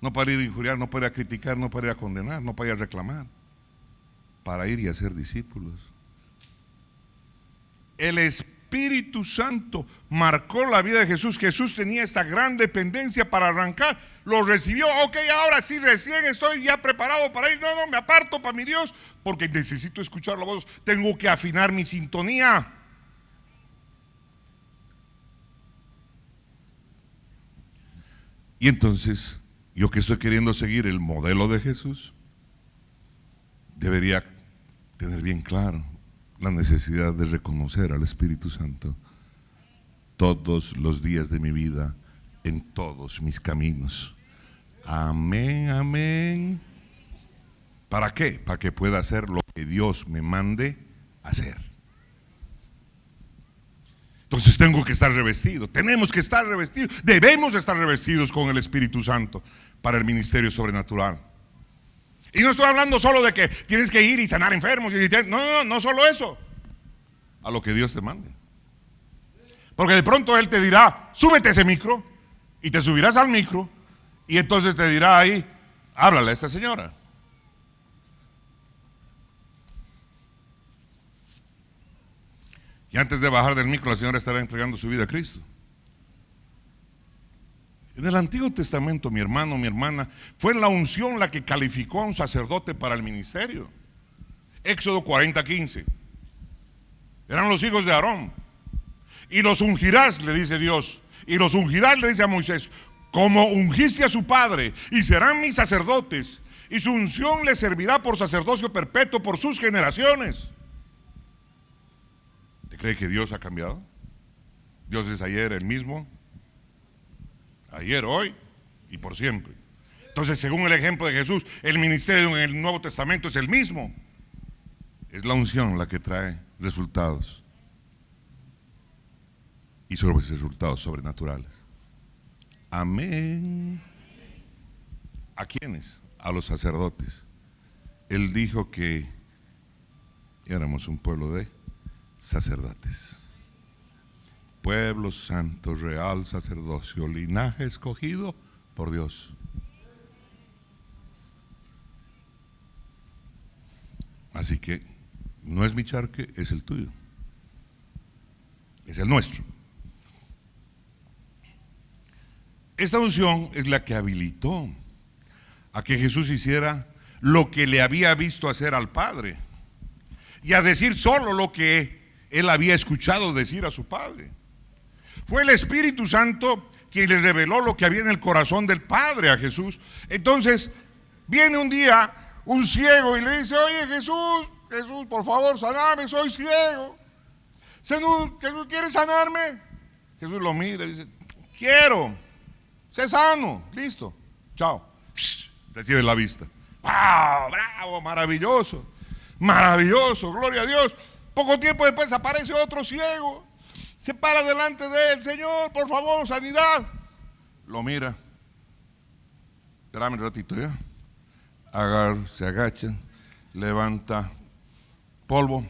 no para ir a injuriar, no para ir a criticar, no para ir a condenar, no para ir a reclamar, para ir y hacer discípulos. El Espíritu Santo marcó la vida de Jesús. Jesús tenía esta gran dependencia para arrancar. Lo recibió. Ok, ahora sí, recién estoy ya preparado para ir. No, me aparto para mi Dios porque necesito escuchar la voz. Tengo que afinar mi sintonía. Y entonces, yo que estoy queriendo seguir el modelo de Jesús, debería tener bien claro la necesidad de reconocer al Espíritu Santo todos los días de mi vida, en todos mis caminos. Amén, amén. ¿Para qué? Para que pueda hacer lo que Dios me mande hacer. Entonces tengo que estar revestido, tenemos que estar revestidos, debemos estar revestidos con el Espíritu Santo para el ministerio sobrenatural. Y no estoy hablando solo de que tienes que ir y sanar enfermos. No solo eso. A lo que Dios te mande. Porque de pronto Él te dirá, súbete ese micro. Y te subirás al micro. Y entonces te dirá ahí, háblale a esta señora. Y antes de bajar del micro, la señora estará entregando su vida a Cristo. En el Antiguo Testamento, mi hermano, mi hermana, fue la unción la que calificó a un sacerdote para el ministerio. Éxodo 40:15. Eran los hijos de Aarón. Y los ungirás, le dice Dios. Y los ungirás, le dice a Moisés, como ungiste a su padre, y serán mis sacerdotes. Y su unción les servirá por sacerdocio perpetuo por sus generaciones. ¿Te cree que Dios ha cambiado? Dios es ayer el mismo. Ayer, hoy y por siempre. Entonces, según el ejemplo de Jesús, el ministerio en el Nuevo Testamento es el mismo. Es la unción la que trae resultados. Y sobre resultados sobrenaturales. Amén. ¿A quiénes? A los sacerdotes. Él dijo que éramos un pueblo de sacerdotes. Pueblo santo, real sacerdocio, linaje escogido por Dios. Así que no es mi charque, es el tuyo. Es el nuestro. Esta unción es la que habilitó a que Jesús hiciera lo que le había visto hacer al Padre y a decir solo lo que él había escuchado decir a su Padre. Fue el Espíritu Santo quien le reveló lo que había en el corazón del Padre a Jesús. Entonces viene un día un ciego y le dice, oye Jesús, por favor saname, soy ciego. ¿Jesús quiere sanarme? Jesús lo mira y dice, quiero, sé sano, listo, chao. Recibe la vista. ¡Wow! ¡Bravo! Maravilloso, maravilloso, gloria a Dios. Poco tiempo después aparece otro ciego. Se para delante de él, Señor, por favor, sanidad. Lo mira. Espérame un ratito ya. Agarra, se agacha, levanta polvo.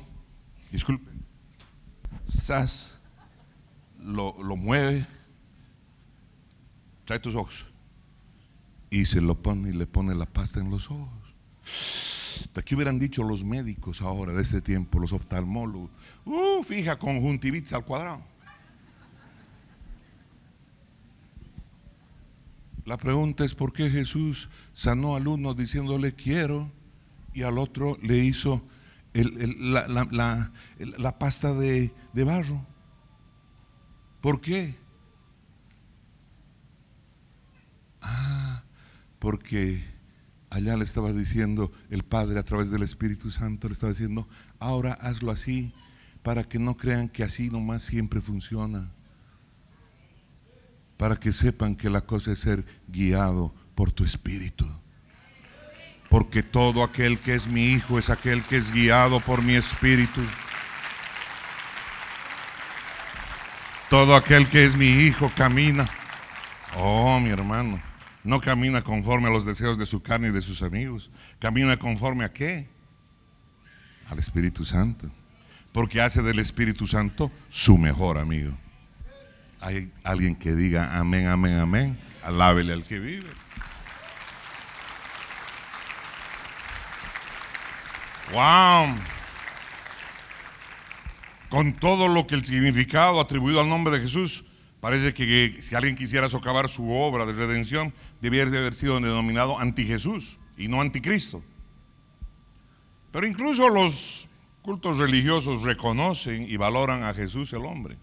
Disculpe. Sas. Lo mueve. Trae tus ojos. Y se lo pone y le pone la pasta en los ojos. ¿De qué hubieran dicho los médicos ahora de este tiempo, los oftalmólogos? Fija, conjuntivitis al cuadrado. La pregunta es ¿por qué Jesús sanó al uno diciéndole quiero y al otro le hizo la pasta de barro? ¿Por qué? Porque allá le estaba diciendo el Padre a través del Espíritu Santo, le estaba diciendo, ahora hazlo así, para que no crean que así nomás siempre funciona. Para que sepan que la cosa es ser guiado por tu espíritu. Porque todo aquel que es mi hijo es aquel que es guiado por mi espíritu. Todo aquel que es mi hijo camina. Oh, mi hermano, no camina conforme a los deseos de su carne y de sus amigos. Camina conforme a ¿qué? Al Espíritu Santo. Porque hace del Espíritu Santo su mejor amigo. Hay alguien que diga amén, amén, amén. Alábele al que vive. Wow. Con todo lo que el significado atribuido al nombre de Jesús, parece que si alguien quisiera socavar su obra de redención, debiera haber sido denominado anti-Jesús y no anticristo. Pero incluso los cultos religiosos reconocen y valoran a Jesús el hombre.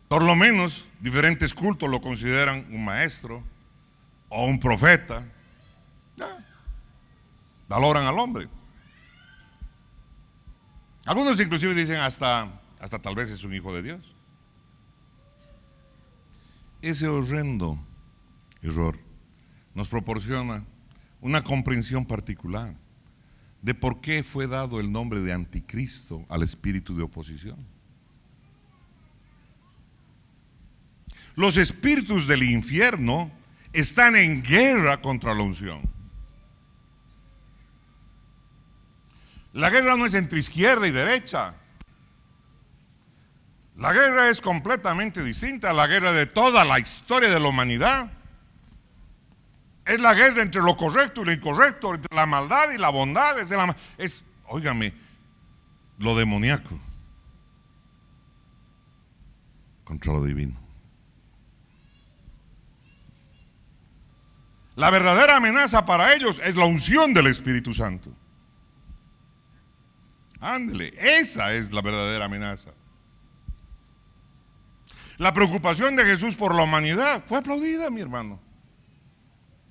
Por lo menos diferentes cultos lo consideran un maestro o un profeta. Valoran al hombre. Algunos inclusive dicen hasta tal vez es un hijo de Dios. Ese horrendo error nos proporciona una comprensión particular de por qué fue dado el nombre de anticristo al espíritu de oposición. Los espíritus del infierno están en guerra contra la unción. La guerra no es entre izquierda y derecha. La guerra es completamente distinta a la guerra de toda la historia de la humanidad. Es la guerra entre lo correcto y lo incorrecto, entre la maldad y la bondad. Óigame, lo demoníaco contra lo divino. La verdadera amenaza para ellos es la unción del Espíritu Santo. Ándele, esa es la verdadera amenaza. La preocupación de Jesús por la humanidad fue aplaudida, mi hermano.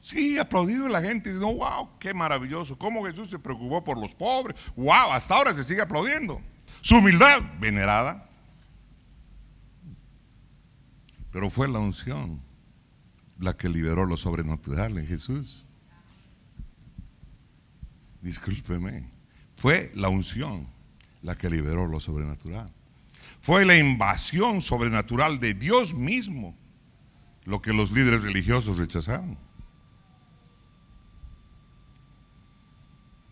Sí, aplaudido la gente, diciendo, wow, qué maravilloso, cómo Jesús se preocupó por los pobres. Wow, hasta ahora se sigue aplaudiendo. Su humildad, venerada. Pero fue la unción la que liberó lo sobrenatural en Jesús. Discúlpeme. Fue la unción la que liberó lo sobrenatural. Fue la invasión sobrenatural de Dios mismo lo que los líderes religiosos rechazaron.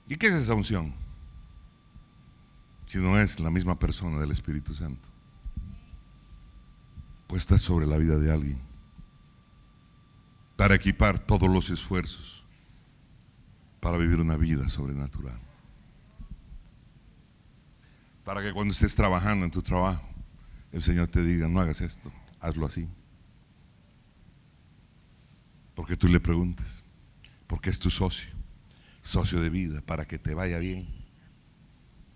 ¿Y qué es esa unción? Si no es la misma persona del Espíritu Santo puesta sobre la vida de alguien para equipar todos los esfuerzos para vivir una vida sobrenatural. Para que cuando estés trabajando en tu trabajo, el Señor te diga, no hagas esto, hazlo así. Porque tú le preguntes, porque es tu socio de vida, para que te vaya bien.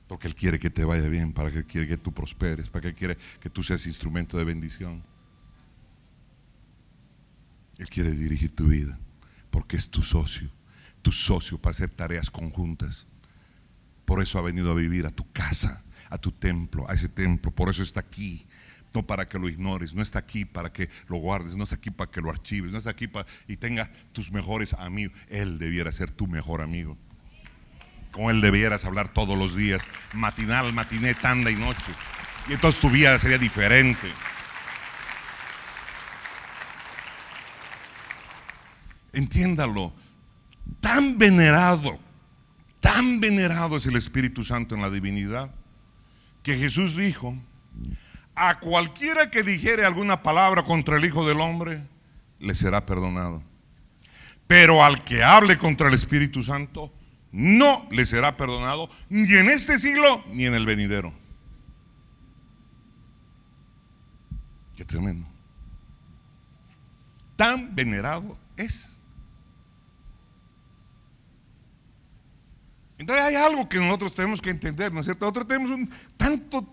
Porque Él quiere que te vaya bien, para que Él quiere que tú prosperes, para que Él quiere que tú seas instrumento de bendición. Él quiere dirigir tu vida, porque es tu socio para hacer tareas conjuntas. Por eso ha venido a vivir a tu casa, a tu templo, a ese templo. Por eso está aquí, no para que lo ignores, no está aquí para que lo guardes, no está aquí para que lo archives, no está aquí para y tenga tus mejores amigos. Él debiera ser tu mejor amigo. Con Él debieras hablar todos los días, matinal, matiné, tanda y noche. Y entonces tu vida sería diferente. Entiéndalo, tan venerado es el Espíritu Santo en la divinidad, que Jesús dijo, a cualquiera que dijere alguna palabra contra el Hijo del Hombre, le será perdonado. Pero al que hable contra el Espíritu Santo, no le será perdonado, ni en este siglo, ni en el venidero. Qué tremendo. Tan venerado es. Entonces hay algo que nosotros tenemos que entender, ¿no es cierto? Nosotros tenemos un tanto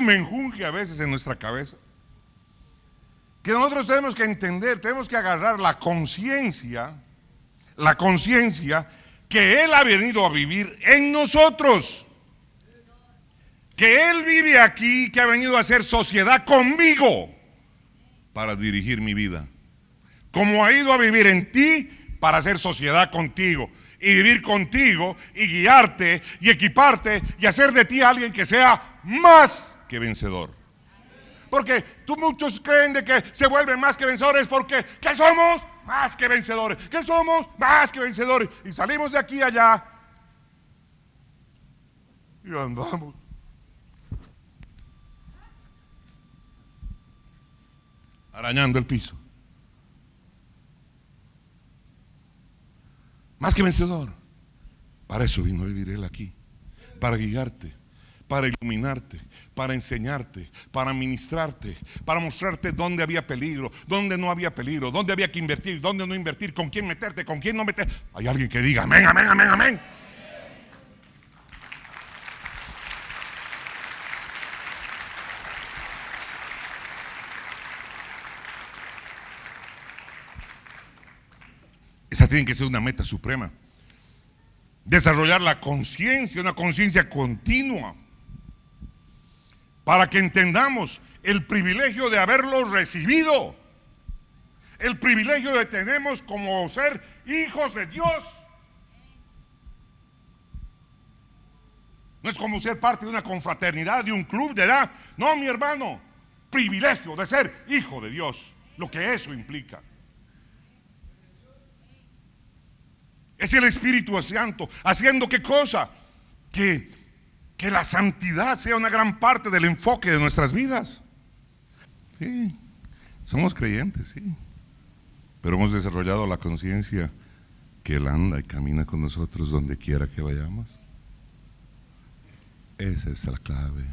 menjunje a veces en nuestra cabeza, que nosotros tenemos que entender, tenemos que agarrar la conciencia que Él ha venido a vivir en nosotros, que Él vive aquí, que ha venido a hacer sociedad conmigo para dirigir mi vida como ha ido a vivir en ti para hacer sociedad contigo y vivir contigo y guiarte y equiparte y hacer de ti alguien que sea más que vencedor. Porque muchos creen de que se vuelven más que vencedores porque ¿qué somos? Más que vencedores. ¿Qué somos? Más que vencedores. Y salimos de aquí a allá y andamos arañando el piso. Más que vencedor. Para eso vino a vivir Él aquí. Para guiarte, para iluminarte, para enseñarte, para ministrarte, para mostrarte dónde había peligro, dónde no había peligro, dónde había que invertir, dónde no invertir, con quién meterte, con quién no meterte. Hay alguien que diga amén, amén, amén, amén. Esa tiene que ser una meta suprema. Desarrollar la conciencia, una conciencia continua, para que entendamos el privilegio de haberlo recibido, el privilegio que tenemos como ser hijos de Dios. No es como ser parte de una confraternidad, de un club de edad. No, mi hermano, privilegio de ser hijo de Dios, lo que eso implica. Es el Espíritu Santo haciendo ¿qué cosa? Que la santidad sea una gran parte del enfoque de nuestras vidas. Sí, somos creyentes, sí, pero hemos desarrollado la conciencia que Él anda y camina con nosotros donde quiera que vayamos. Esa es la clave.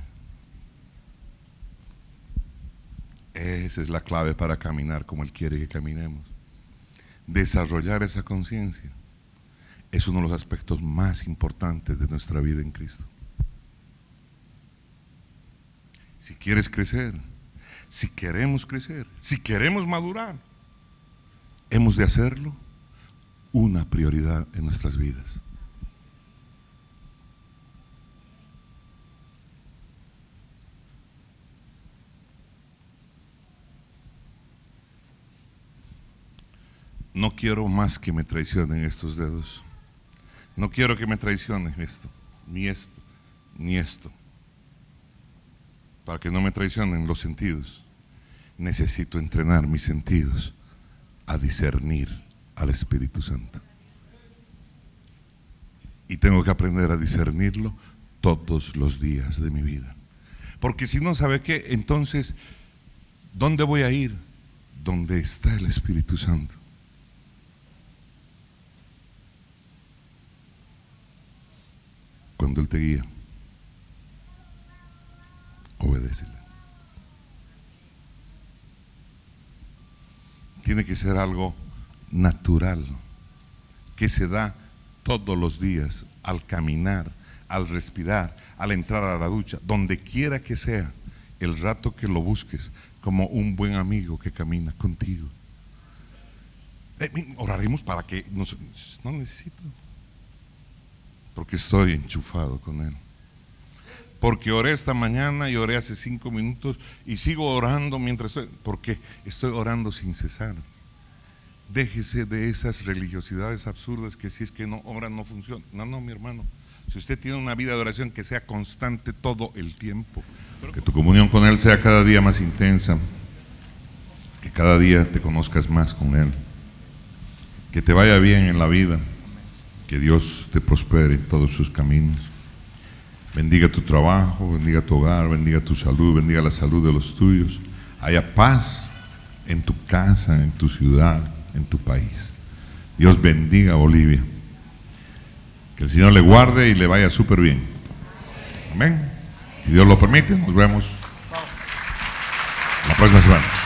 Esa es la clave para caminar como Él quiere que caminemos. Desarrollar esa conciencia es uno de los aspectos más importantes de nuestra vida en Cristo. Si quieres crecer, si queremos crecer, si queremos madurar, hemos de hacerlo una prioridad en nuestras vidas. No quiero más que me traicionen estos dedos. No quiero que me traicionen esto, ni esto, ni esto. Para que no me traicionen los sentidos, necesito entrenar mis sentidos a discernir al Espíritu Santo. Y tengo que aprender a discernirlo todos los días de mi vida. Porque si no, ¿sabe qué? Entonces, ¿dónde voy a ir? Donde está el Espíritu Santo. Cuando Él te guía, obedécele. Tiene que ser algo natural, que se da todos los días, al caminar, al respirar, al entrar a la ducha, donde quiera que sea, el rato que lo busques, como un buen amigo que camina contigo. Oraremos para que no necesito, porque estoy enchufado con Él. Porque oré esta mañana y oré hace 5 minutos y sigo orando mientras estoy, porque estoy orando sin cesar. Déjese de esas religiosidades absurdas que si es que no oran no funciona. No, mi hermano, si usted tiene una vida de oración que sea constante todo el tiempo, que tu comunión con Él sea cada día más intensa, que cada día te conozcas más con Él, que te vaya bien en la vida, que Dios te prospere en todos sus caminos. Bendiga tu trabajo, bendiga tu hogar, bendiga tu salud, bendiga la salud de los tuyos. Haya paz en tu casa, en tu ciudad, en tu país. Dios bendiga a Bolivia. Que el Señor le guarde y le vaya súper bien. Amén. Si Dios lo permite, nos vemos la próxima semana.